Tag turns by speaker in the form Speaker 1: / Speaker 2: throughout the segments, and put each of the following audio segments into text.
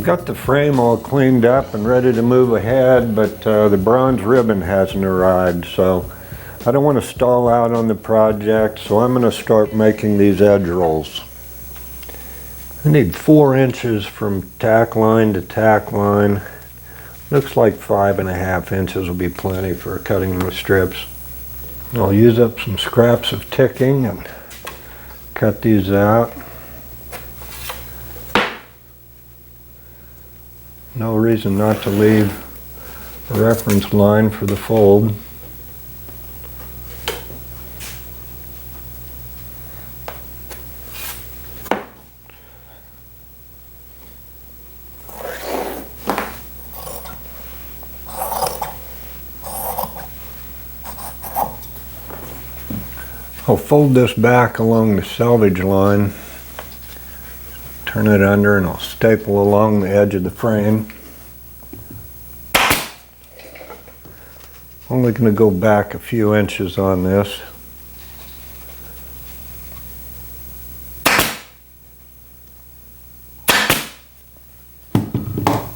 Speaker 1: got the frame all cleaned up and ready to move ahead, but the bronze ribbon hasn't arrived, so I don't want to stall out on the project, so I'm going to start making these edge rolls. I need 4 inches from tack line to tack line. Looks like 5.5 inches will be plenty for cutting the strips. I'll use up some scraps of ticking and cut these out. No reason not to leave a reference line for the fold. I'll fold this back along the selvage line, turn it under, and I'll staple along the edge of the frame. Only going to go back a few inches on this.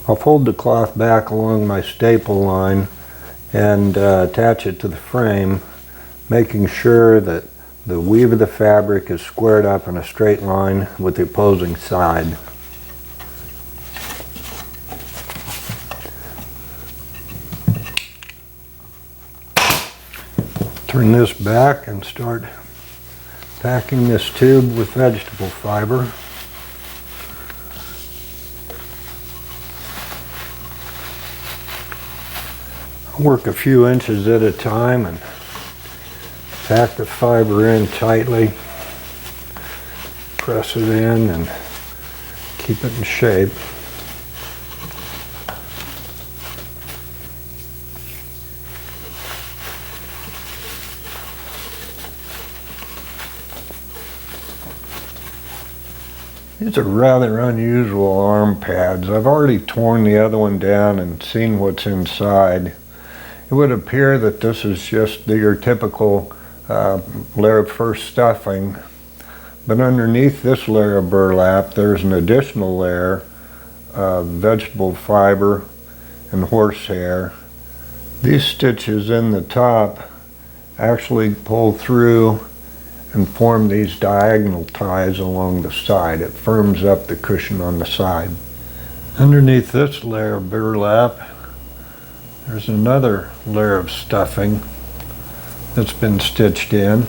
Speaker 1: I'll fold the cloth back along my staple line and attach it to the frame, making sure that the weave of the fabric is squared up in a straight line with the opposing side. Turn this back and start packing this tube with vegetable fiber. I'll work a few inches at a time and pack the fiber in tightly, press it in and keep it in shape. These are rather unusual arm pads. I've already torn the other one down and seen what's inside. It would appear that this is just your typical layer of first stuffing, but underneath this layer of burlap there's an additional layer of vegetable fiber and horsehair. These stitches in the top actually pull through and form these diagonal ties along the side. It firms up the cushion on the side. Underneath this layer of burlap there's another layer of stuffing that's been stitched in.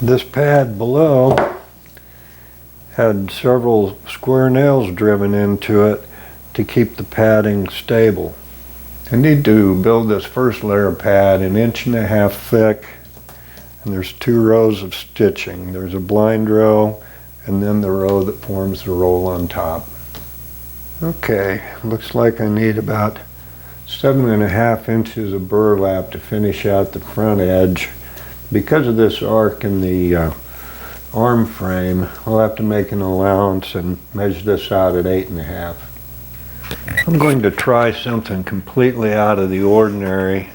Speaker 1: This pad below had several square nails driven into it to keep the padding stable. I need to build this first layer of pad 1.5 inches thick, and there's 2 rows of stitching. There's a blind row and then the row that forms the roll on top. Okay, looks like I need about 7.5 inches of burlap to finish out the front edge. Because of this arc in the arm frame, I'll have to make an allowance and measure this out at 8.5. I'm going to try something completely out of the ordinary.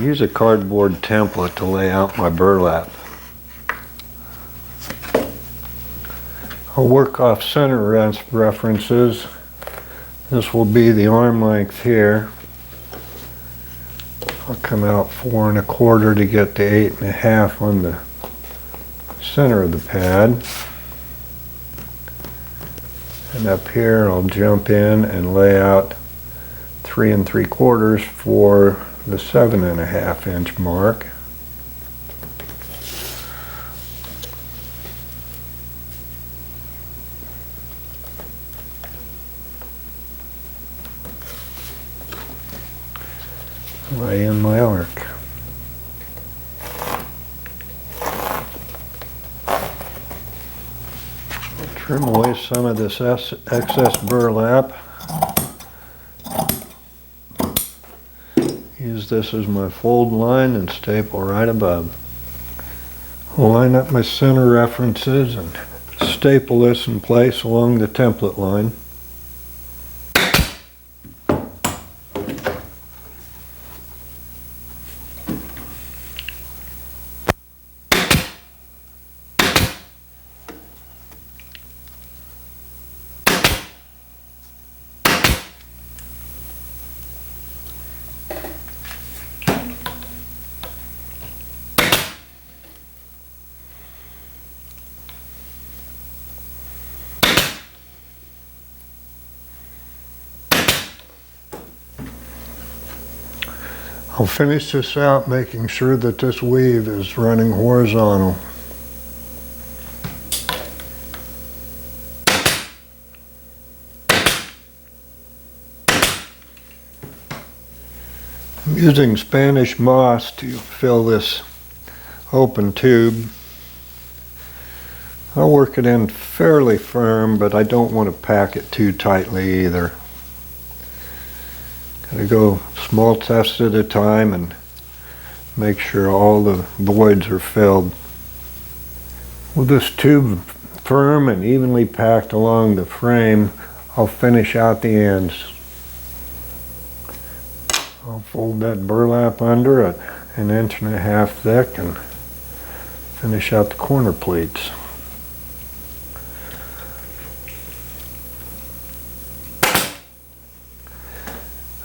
Speaker 1: Use a cardboard template to lay out my burlap. I'll work off center references. This will be the arm length here. I'll come out 4 1/4 to get to 8.5 on the center of the pad. And up here I'll jump in and lay out 3 3/4 for the 7.5 inch mark. Lay in my arc. Trim away some of this excess burlap. Use this as my fold line and staple right above. I'll line up my center references and staple this in place along the template line. I'll finish this out making sure that this weave is running horizontal. I'm using Spanish moss to fill this open tube. I'll work it in fairly firm, but I don't want to pack it too tightly either. Gotta go small tests at a time and make sure all the voids are filled. With this tube firm and evenly packed along the frame, I'll finish out the ends. I'll fold that burlap under it 1.5 inches thick and finish out the corner pleats.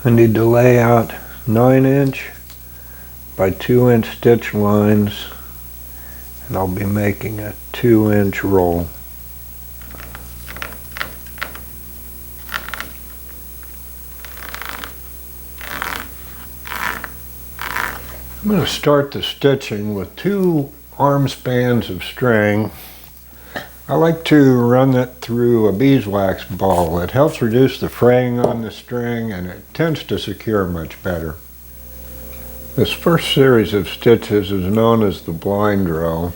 Speaker 1: I need to lay out 9-inch by 2-inch stitch lines, and I'll be making a 2-inch roll. I'm going to start the stitching with 2 arm spans of string. I like to run it through a beeswax ball. It helps reduce the fraying on the string and it tends to secure much better. This first series of stitches is known as the blind row.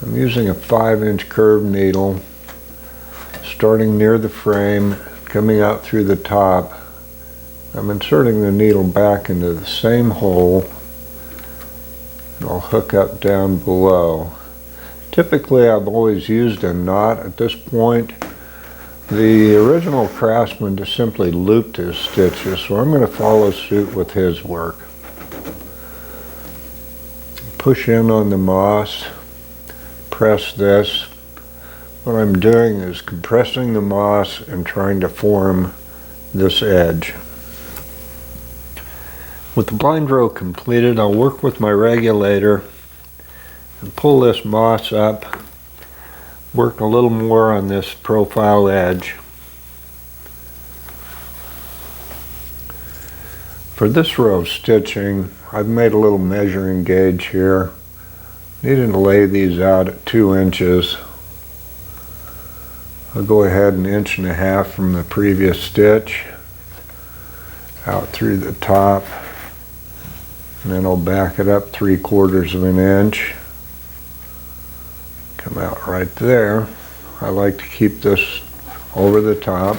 Speaker 1: I'm using a 5-inch curved needle, starting near the frame, coming out through the top. I'm inserting the needle back into the same hole, and I'll hook up down below. Typically, I've always used a knot at this point. The original craftsman just simply looped his stitches, so I'm going to follow suit with his work. Push in on the moss, press this. What I'm doing is compressing the moss and trying to form this edge. With the blind row completed, I'll work with my regulator and pull this moss up, work a little more on this profile edge. For this row of stitching, I've made a little measuring gauge here. Needing to lay these out at 2 inches. I'll go ahead 1.5 inches from the previous stitch, out through the top. And then I'll back it up 3/4 inch. Come out right there. I like to keep this over the top,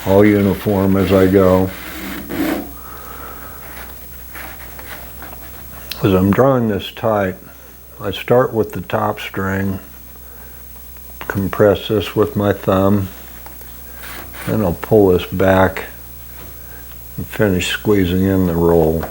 Speaker 1: all uniform as I go. As I'm drawing this tight, I start with the top string, compress this with my thumb, then I'll pull this back and finish squeezing in the roll.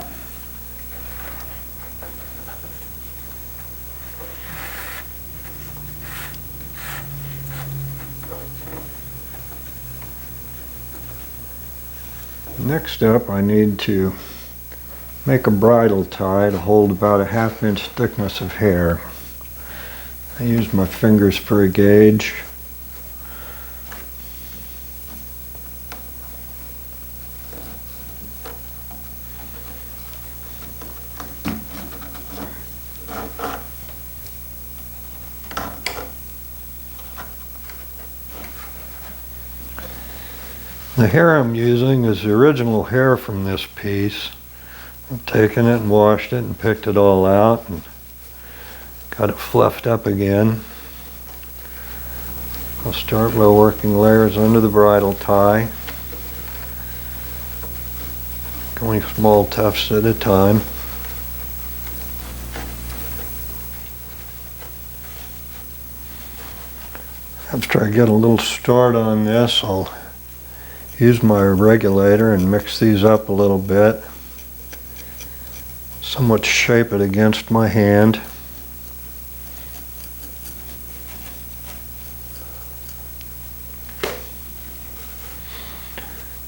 Speaker 1: Next up, I need to make a bridle tie to hold about 1/2 inch thickness of hair. I use my fingers for a gauge. The hair I'm using is the original hair from this piece. I've taken it and washed it and picked it all out and got it fluffed up again. I'll start by working layers under the bridle tie, going small tufts at a time. After I get a little start on this, I'll use my regulator and mix these up a little bit. Somewhat shape it against my hand.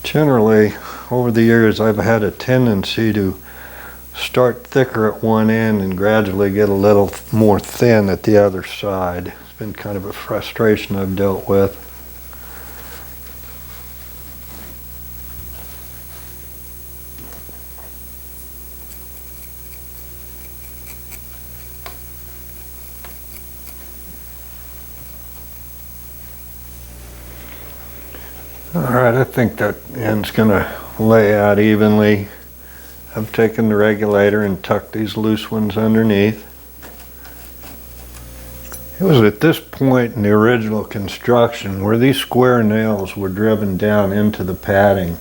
Speaker 1: Generally, over the years, I've had a tendency to start thicker at one end and gradually get a little more thin at the other side. It's been kind of a frustration I've dealt with. Alright, I think that end's gonna lay out evenly. I've taken the regulator and tucked these loose ones underneath. It was at this point in the original construction where these square nails were driven down into the padding.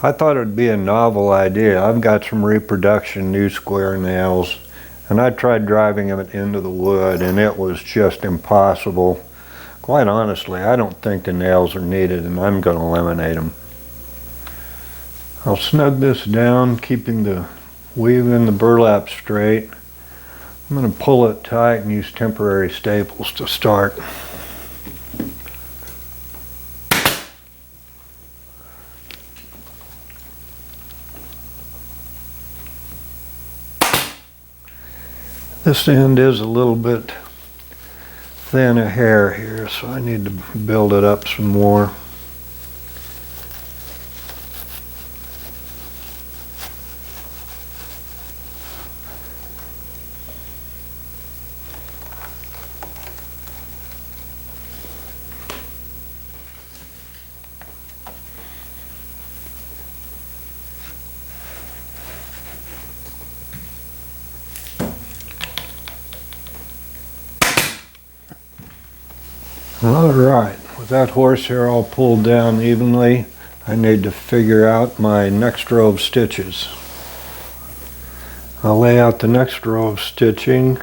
Speaker 1: I thought it would be a novel idea. I've got some reproduction new square nails, and I tried driving them into the wood, and it was just impossible. Quite honestly, I don't think the nails are needed, and I'm going to eliminate them. I'll snug this down, keeping the weave in the burlap straight. I'm going to pull it tight and use temporary staples to start. This end is a little bit thin a hair here, so I need to build it up some more. Alright, with that horsehair all pulled down evenly, I need to figure out my next row of stitches. I'll lay out the next row of stitching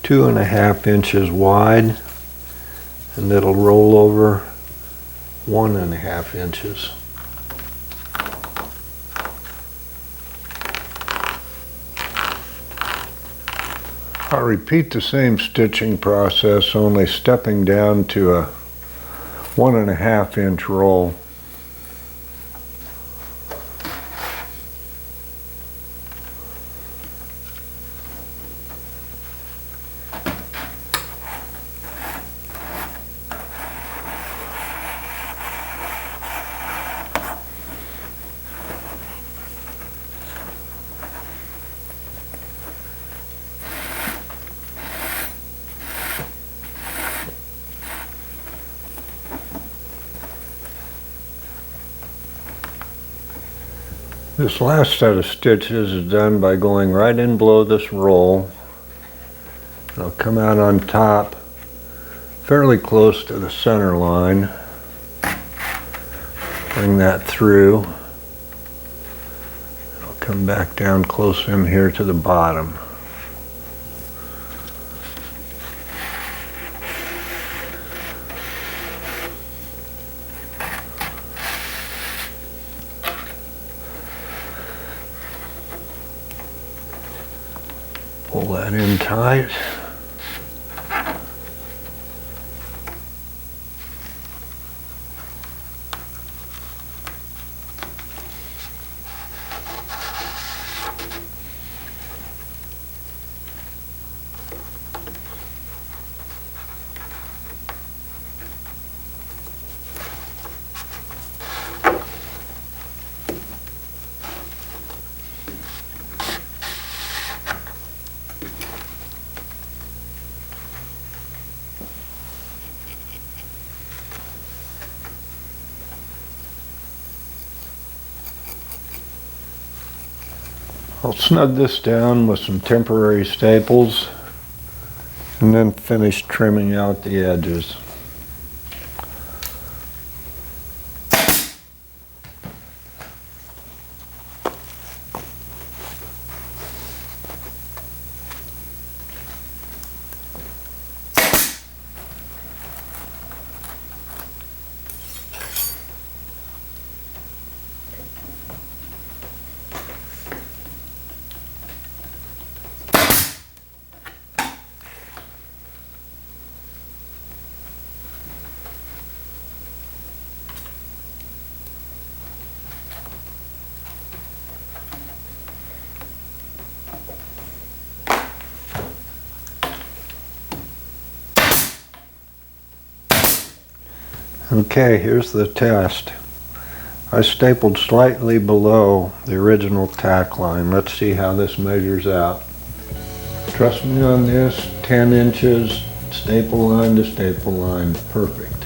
Speaker 1: 2.5 inches wide, and it'll roll over 1.5 inches. I'll repeat the same stitching process, only stepping down to a 1.5 inch roll. This last set of stitches is done by going right in below this roll. I'll come out on top fairly close to the center line. Bring that through. I'll come back down close in here to the bottom. Pull that in tight. I'll snug this down with some temporary staples and then finish trimming out the edges. Okay, here's the test. I stapled slightly below the original tack line. Let's see how this measures out. Trust me on this, 10 inches, staple line to staple line, perfect.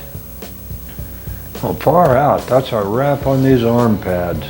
Speaker 1: Oh, far out. That's our wrap on these arm pads.